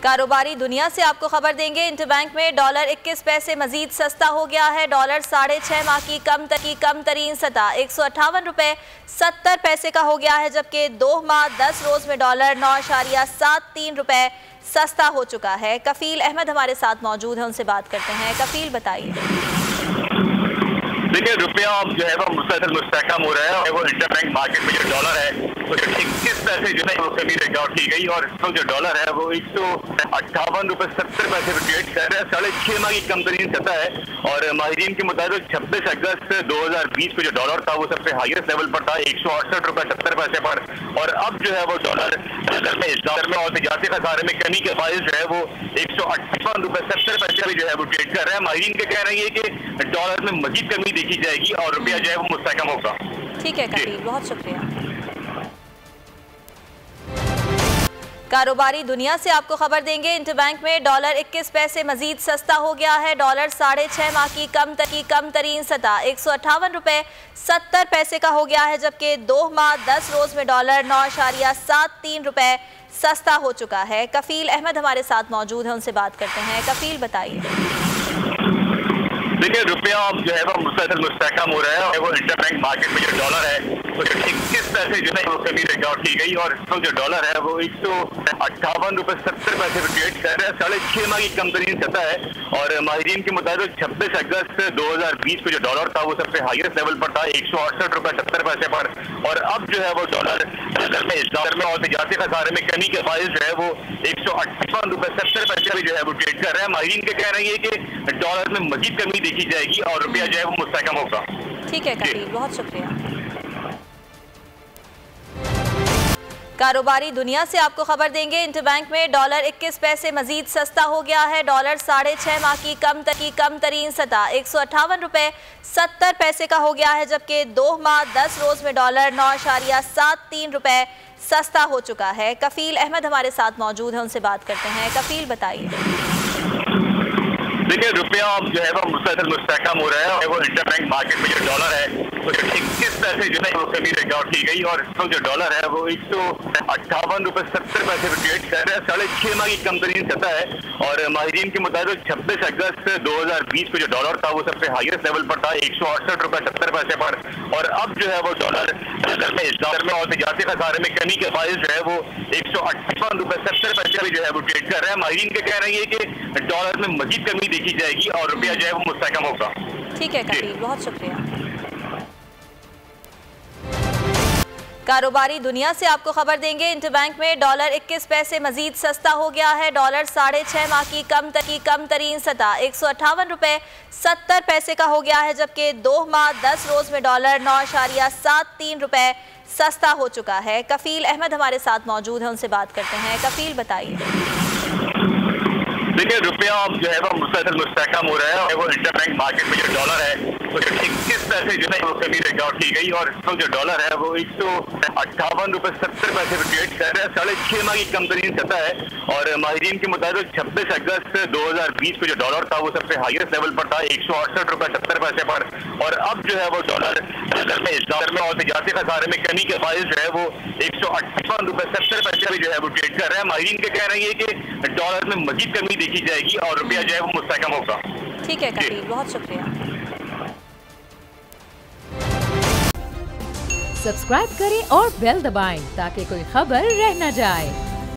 कारोबारी दुनिया से आपको खबर देंगे। इंटरबैंक में डॉलर 21 पैसे मजीद सस्ता हो गया है। डॉलर 6.5 माह की कम तरीन सतह 158 रुपए 70 पैसे का हो गया है, जबकि 2 माह 10 रोज में डॉलर 9.73 रुपए सस्ता हो चुका है। कफील अहमद हमारे साथ मौजूद है, उनसे बात करते हैं। कफील बताइए। देखिए, रुपया जो है वो मुसलसल मुस्तहकम हो रहा है। वो इंटरबैंक मार्केट में जो डॉलर है वो 21 पैसे जो है वो कमी रिकॉर्ड की गई और इसमें जो डॉलर है वो 158 रुपए 70 पैसे ट्रेड कर रहा है। 6.5 माह की कम तरीन सतह है और माहिरीन के मुताबिक 26 अगस्त 2020 को जो डॉलर था वो सबसे हाईएस्ट लेवल पर था 168 रुपए 70 पैसे पर। और अब जो है वो डॉलर में और तजारती खसारे में कमी के बायस जो है वो 158 रुपए 70 पैसे भी जो है वो ट्रेड कर रहा है। माहिरीन के कह रहे हैं कि डॉलर में मजीद कमी देखी जाएगी और रुपया जो है वो मुस्तहकम होगा। ठीक है कफील, बहुत शुक्रिया। कारोबारी दुनिया से आपको खबर देंगे। इंटरबैंक में डॉलर 21 पैसे मजीद सस्ता हो गया है। डॉलर 6.5 माह की कम तरीन सतह 158 रुपए 70 पैसे का हो गया है, जबकि 2 माह 10 रोज में डॉलर 9.73 रुपए सस्ता हो चुका है। कफील अहमद हमारे साथ मौजूद है, उनसे बात करते हैं। कफील बताइए। देखिए, रुपया जो है वो मुसलसल मुस्तहकम हो रहा है। वो इंटरबैंक मार्केट में जो डॉलर है वो 21 पैसे जो है वो कमी रिकॉर्ड की गई और इसमें जो डॉलर है वो 158 रुपए 70 पैसे ट्रेड कर रहा है। 6.5 माह की कम तरीन सतह है और माहिरीन के मुताबिक 26 अगस्त 2020 को जो डॉलर था वो सबसे हाईएस्ट लेवल पर था 168 रुपए 70 पैसे पर। और अब जो है वो डॉलर में और तजारती खसारे में कमी के बायस जो है वो 158 रुपए 70 पैसे भी जो है वो ट्रेड कर रहा है। माहिरीन के कह रहे हैं कि डॉलर में मजीद कमी देखी जाएगी और रुपया जो है वो मुस्तहकम होगा। ठीक है कफील, बहुत शुक्रिया। कारोबारी दुनिया से आपको खबर देंगे। इंटरबैंक में डॉलर 21 पैसे मजीद सस्ता हो गया है। डॉलर 6.5 माह की कम तरीन सतह 158 रुपए 70 पैसे का हो गया है, जबकि 2 माह 10 रोज में डॉलर 9.73 रुपए सस्ता हो चुका है। कफील अहमद हमारे साथ मौजूद है, उनसे बात करते हैं। कफील बताइए। देखिए, रुपया जो है वो मुसलसल मुस्तहकम हो रहा है। वो इंटरबैंक मार्केट में जो डॉलर है वो 21 पैसे जो है वो कमी रिकॉर्ड की गई और इसमें जो डॉलर है वो 158 रुपए 70 पैसे ट्रेड कर रहा है। 6.5 माह की कम तरीन सतह है और माहिरीन के मुताबिक 26 अगस्त 2020 को जो डॉलर था वो सबसे हाईएस्ट लेवल पर था 168 रुपए 70 पैसे पर। और अब जो है वो डॉलर में और तजारती खसारे में कमी के बायस जो है वो 158 रुपए 70 पैसे भी जो है वो ट्रेड कर रहा है। माहिरीन के कह रहे हैं कि डॉलर में मजीद कमी देखी जाएगी और रुपया जो है वो मुस्तहकम होगा। ठीक है कफील, बहुत शुक्रिया। कारोबारी दुनिया से आपको खबर देंगे। इंटरबैंक में डॉलर 21 पैसे मजीद सस्ता हो गया है। डॉलर 6.5 माह की कम तरीन सतह 158 रुपए 70 पैसे का हो गया है, जबकि 2 माह 10 रोज में डॉलर 9.73 रुपए सस्ता हो चुका है। कफील अहमद हमारे साथ मौजूद है, उनसे बात करते हैं। कफील बताइए। देखिए, रुपया जो है वो मुसलसल मुस्तहकम हो रहा है। वो इंटरबैंक मार्केट में जो डॉलर है वो 21 पैसे जो है वो कमी रिकॉर्ड की गई और इसमें जो डॉलर है वो 158 रुपए 70 पैसे ट्रेड कर रहा है। 6.5 माह की कम तरीन सतह है और माहिरीन के मुताबिक 26 अगस्त 2020 को जो डॉलर था वो सबसे हाईएस्ट लेवल पर था 168 रुपए 70 पैसे पर। और अब जो है वो डॉलर में और तजारती खसारे में कमी के बायस जो है वो 158 रुपए 70 पैसे भी जो है वो ट्रेड कर रहा है। माहिरीन के कह रहे हैं कि डॉलर में मजीद कमी देखी जाएगी और रुपया जो है वो मुस्तहकम होगा। ठीक है कफील, बहुत शुक्रिया। सब्सक्राइब करें और बेल दबाएं ताकि कोई खबर रह न जाए।